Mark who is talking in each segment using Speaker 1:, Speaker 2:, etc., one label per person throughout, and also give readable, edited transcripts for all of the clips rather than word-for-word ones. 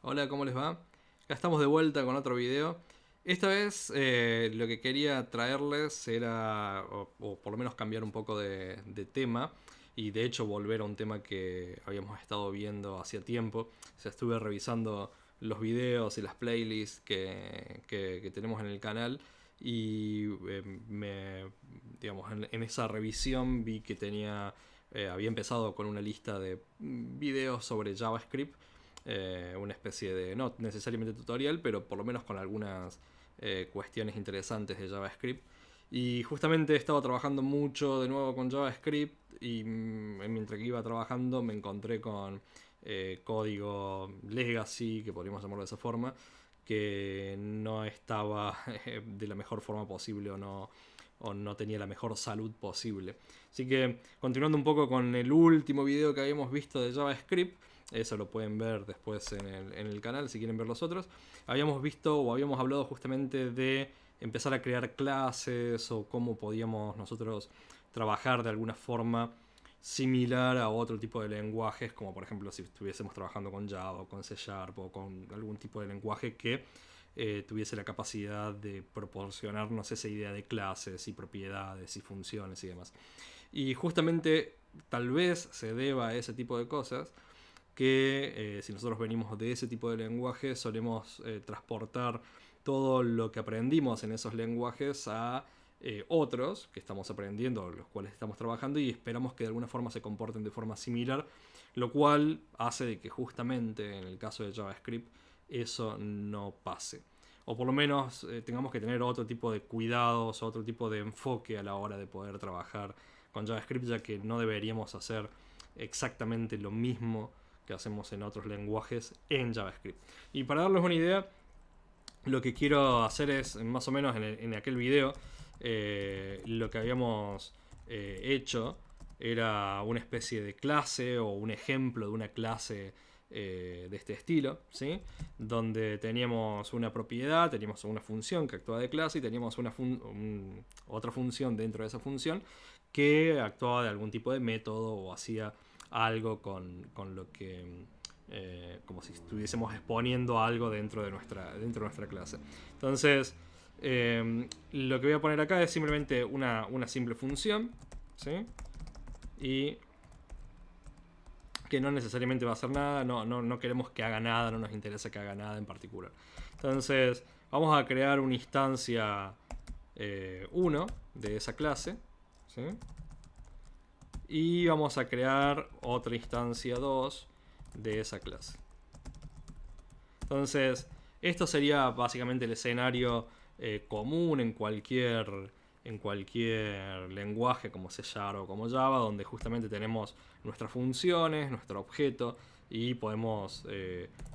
Speaker 1: Hola, ¿cómo les va? Acá estamos de vuelta con otro video. Esta vez lo que quería traerles era, o por lo menos cambiar un poco de tema, y de hecho volver a un tema que habíamos estado viendo hacía tiempo. O sea, estuve revisando los videos y las playlists que tenemos en el canal y digamos, en esa revisión vi que había empezado con una lista de videos sobre JavaScript, una especie de, no necesariamente tutorial, pero por lo menos con algunas cuestiones interesantes de JavaScript. Y justamente he estado trabajando mucho de nuevo con JavaScript y mientras que iba trabajando me encontré con código legacy, que podríamos llamarlo de esa forma, que no estaba de la mejor forma posible o no tenía la mejor salud posible. Así que continuando un poco con el último video que habíamos visto de JavaScript, eso lo pueden ver después en el canal si quieren ver los otros. Habíamos visto o habíamos hablado justamente de empezar a crear clases o cómo podíamos nosotros trabajar de alguna forma similar a otro tipo de lenguajes, como por ejemplo si estuviésemos trabajando con Java o con C Sharp o con algún tipo de lenguaje que tuviese la capacidad de proporcionarnos esa idea de clases y propiedades y funciones y demás. Y justamente tal vez se deba a ese tipo de cosas que si nosotros venimos de ese tipo de lenguaje solemos transportar todo lo que aprendimos en esos lenguajes a otros que estamos aprendiendo, los cuales estamos trabajando y esperamos que de alguna forma se comporten de forma similar, lo cual hace de que justamente en el caso de JavaScript eso no pase. O por lo menos tengamos que tener otro tipo de cuidados, otro tipo de enfoque a la hora de poder trabajar con JavaScript, ya que no deberíamos hacer exactamente lo mismo que hacemos en otros lenguajes en JavaScript. Y para darles una idea, lo que quiero hacer es, más o menos en aquel video, lo que habíamos hecho era una especie de clase o un ejemplo de una clase de este estilo, ¿sí? Donde teníamos una propiedad, teníamos una función que actuaba de clase y teníamos otra función dentro de esa función que actuaba de algún tipo de método o hacía algo con lo que como si estuviésemos exponiendo algo dentro de nuestra clase. Entonces, lo que voy a poner acá es simplemente una simple función, ¿sí? Y que no necesariamente va a hacer nada, no queremos que haga nada, no nos interesa que haga nada en particular. Entonces, vamos a crear una instancia 1 de esa clase, ¿sí? Y vamos a crear otra instancia 2 de esa clase. Entonces, esto sería básicamente el escenario común en cualquier lenguaje como C Sharp o como Java, donde justamente tenemos nuestras funciones, nuestro objeto y podemos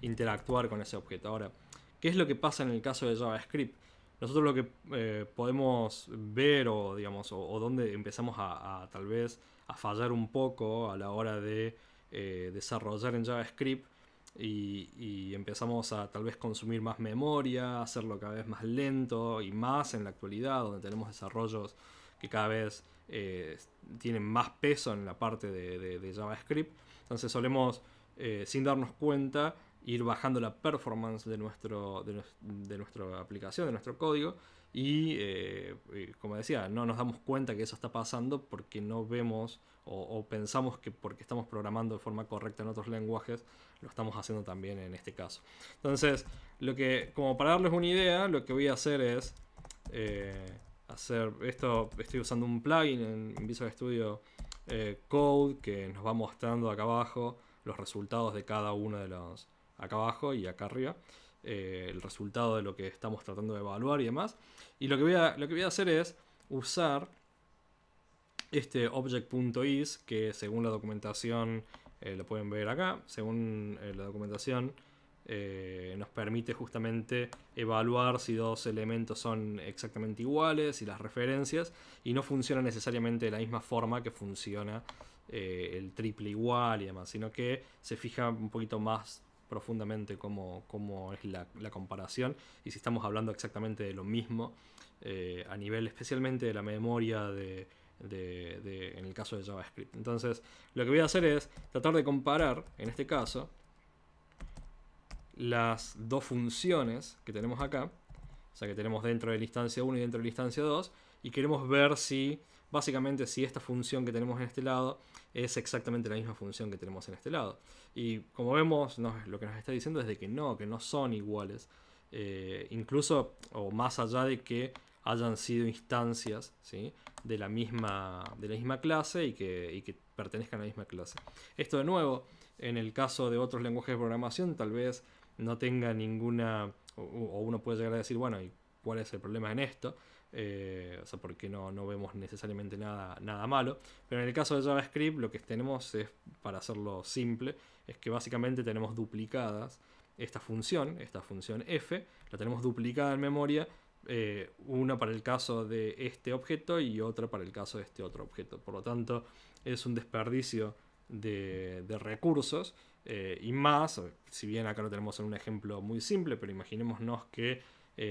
Speaker 1: interactuar con ese objeto. Ahora, ¿qué es lo que pasa en el caso de JavaScript? Nosotros lo que podemos ver o, digamos, o donde empezamos a tal vez a fallar un poco a la hora de desarrollar en JavaScript y empezamos a tal vez consumir más memoria, hacerlo cada vez más lento y más en la actualidad, donde tenemos desarrollos que cada vez tienen más peso en la parte de JavaScript. Entonces solemos, sin darnos cuenta, ir bajando la performance de nuestra aplicación, de nuestro código. Y como decía, no nos damos cuenta que eso está pasando porque no vemos o pensamos que porque estamos programando de forma correcta en otros lenguajes, lo estamos haciendo también en este caso. Entonces, como para darles una idea, lo que voy a hacer es hacer esto. Estoy usando un plugin en Visual Studio Code que nos va mostrando acá abajo los resultados de cada uno de los, acá abajo y acá arriba, el resultado de lo que estamos tratando de evaluar y demás. Y lo que voy a hacer es usar este object.is, que según la documentación, lo pueden ver acá, según la documentación nos permite justamente evaluar si dos elementos son exactamente iguales y las referencias, y no funciona necesariamente de la misma forma que funciona el triple igual y demás, sino que se fija un poquito más profundamente cómo es la comparación y si estamos hablando exactamente de lo mismo a nivel especialmente de la memoria en el caso de JavaScript. Entonces, lo que voy a hacer es tratar de comparar, en este caso, las dos funciones que tenemos acá, o sea que tenemos dentro de la instancia 1 y dentro de la instancia 2, y queremos ver si, básicamente, si esta función que tenemos en este lado es exactamente la misma función que tenemos en este lado. Y como vemos, lo que nos está diciendo es de que no son iguales. Incluso, o más allá de que hayan sido instancias, ¿sí?, de la misma clase y que pertenezcan a la misma clase. Esto, de nuevo, en el caso de otros lenguajes de programación, tal vez no tenga ninguna, o uno puede llegar a decir, bueno, ¿y cuál es el problema en esto? O sea, porque no vemos necesariamente nada malo. Pero en el caso de JavaScript, lo que tenemos es, para hacerlo simple, es que básicamente tenemos duplicadas esta función f, la tenemos duplicada en memoria, una para el caso de este objeto y otra para el caso de este otro objeto. Por lo tanto, es un desperdicio de recursos, y más, si bien acá lo tenemos en un ejemplo muy simple, pero imaginémonos que,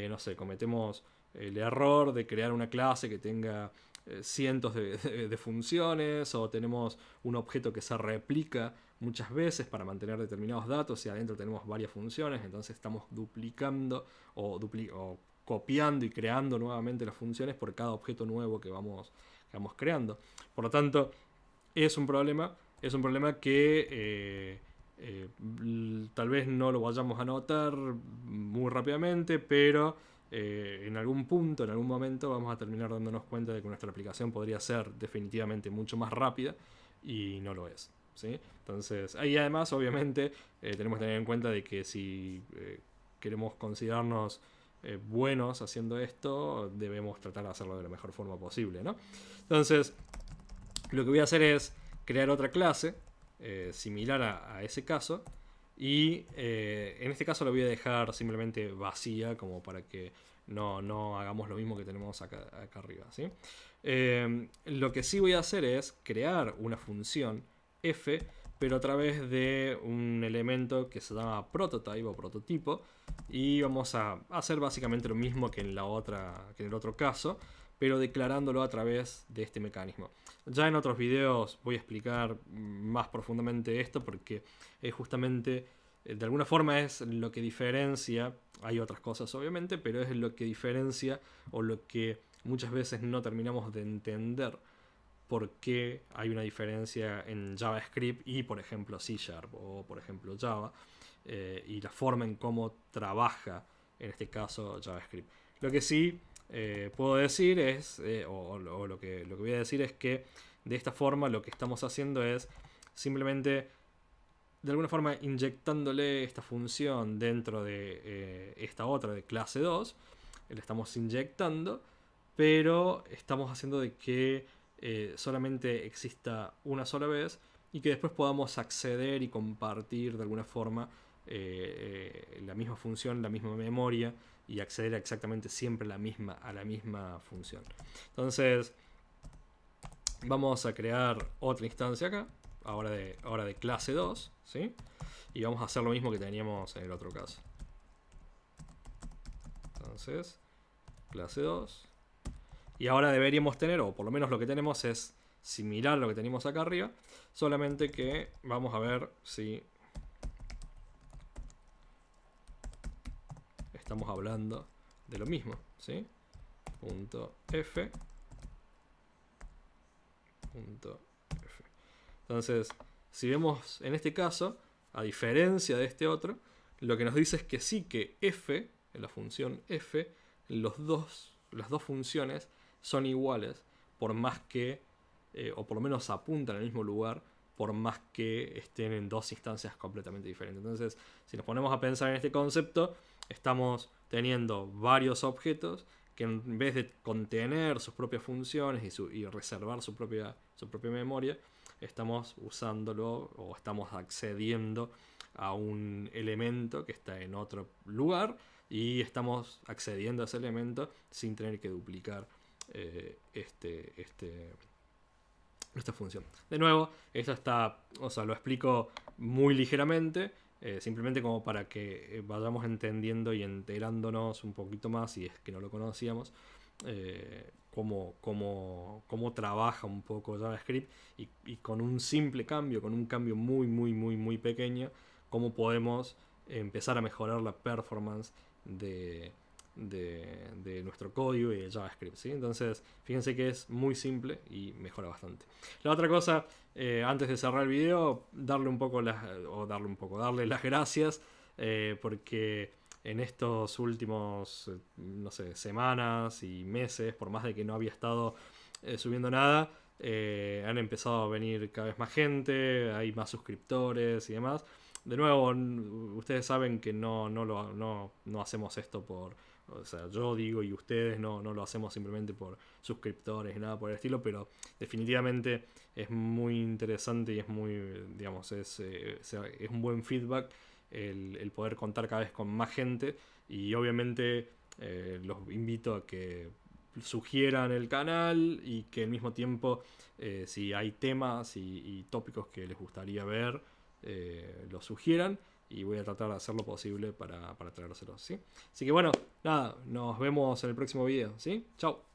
Speaker 1: no sé, cometemos el error de crear una clase que tenga cientos de funciones, o tenemos un objeto que se replica muchas veces para mantener determinados datos y adentro tenemos varias funciones, entonces estamos duplicando o copiando y creando nuevamente las funciones por cada objeto nuevo que vamos creando. Por lo tanto, es un problema que tal vez no lo vayamos a notar muy rápidamente, pero en algún punto, en algún momento, vamos a terminar dándonos cuenta de que nuestra aplicación podría ser definitivamente mucho más rápida y no lo es, ¿sí? Entonces, ahí además, obviamente, tenemos que tener en cuenta de que si queremos considerarnos buenos haciendo esto, debemos tratar de hacerlo de la mejor forma posible, ¿no? Entonces, lo que voy a hacer es crear otra clase similar a ese caso, y en este caso la voy a dejar simplemente vacía, como para que no hagamos lo mismo que tenemos acá arriba, ¿sí? Lo que sí voy a hacer es crear una función f, pero a través de un elemento que se llama prototype o prototipo, y vamos a hacer básicamente lo mismo que en el otro caso, pero declarándolo a través de este mecanismo. Ya en otros videos voy a explicar más profundamente esto, porque es justamente, de alguna forma es lo que diferencia, hay otras cosas obviamente, pero es lo que diferencia, o lo que muchas veces no terminamos de entender, por qué hay una diferencia en JavaScript y, por ejemplo, C# o, por ejemplo, Java, y la forma en cómo trabaja, en este caso, JavaScript. Lo que sí puedo decir es, o lo que voy a decir es que de esta forma lo que estamos haciendo es simplemente, de alguna forma, inyectándole esta función dentro de esta otra de clase 2. Le estamos inyectando, pero estamos haciendo de que solamente exista una sola vez, y que después podamos acceder y compartir de alguna forma la misma función, la misma memoria, y acceder a exactamente siempre a la misma función. Entonces, vamos a crear otra instancia acá, ahora de clase 2, ¿sí? Y vamos a hacer lo mismo que teníamos en el otro caso. Entonces, clase 2. Y ahora deberíamos tener, o por lo menos lo que tenemos es similar a lo que teníamos acá arriba, solamente que vamos a ver si estamos hablando de lo mismo, ¿sí? Punto F. Punto F. Entonces, si vemos en este caso, a diferencia de este otro, lo que nos dice es que sí, que f, en la función f, las dos funciones son iguales, por más que, o por lo menos apuntan al mismo lugar, por más que estén en dos instancias completamente diferentes. Entonces, si nos ponemos a pensar en este concepto, estamos teniendo varios objetos que, en vez de contener sus propias funciones y reservar su propia memoria, estamos usándolo, o estamos accediendo a un elemento que está en otro lugar, y estamos accediendo a ese elemento sin tener que duplicar esta función. De nuevo, esto está, o sea, lo explico muy ligeramente, simplemente como para que vayamos entendiendo y enterándonos un poquito más, si es que no lo conocíamos, cómo trabaja un poco JavaScript, y con un simple cambio, con un cambio muy pequeño, cómo podemos empezar a mejorar la performance de nuestro código y de JavaScript, ¿sí? Entonces, fíjense que es muy simple y mejora bastante. La otra cosa, antes de cerrar el video, darle las gracias, porque en estos últimos, no sé, semanas y meses, por más de que no había estado subiendo nada, han empezado a venir cada vez más gente, hay más suscriptores y demás. De nuevo, ustedes saben que no hacemos esto por... O sea, yo digo y ustedes no lo hacemos simplemente por suscriptores y nada por el estilo, pero definitivamente es muy interesante y es muy, digamos, es un buen feedback el poder contar cada vez con más gente, y obviamente los invito a que sugieran el canal y que al mismo tiempo, si hay temas y tópicos que les gustaría ver, los sugieran, y voy a tratar de hacer lo posible para traérselos, ¿sí? Así que bueno, nada, nos vemos en el próximo video, ¿sí? Chao.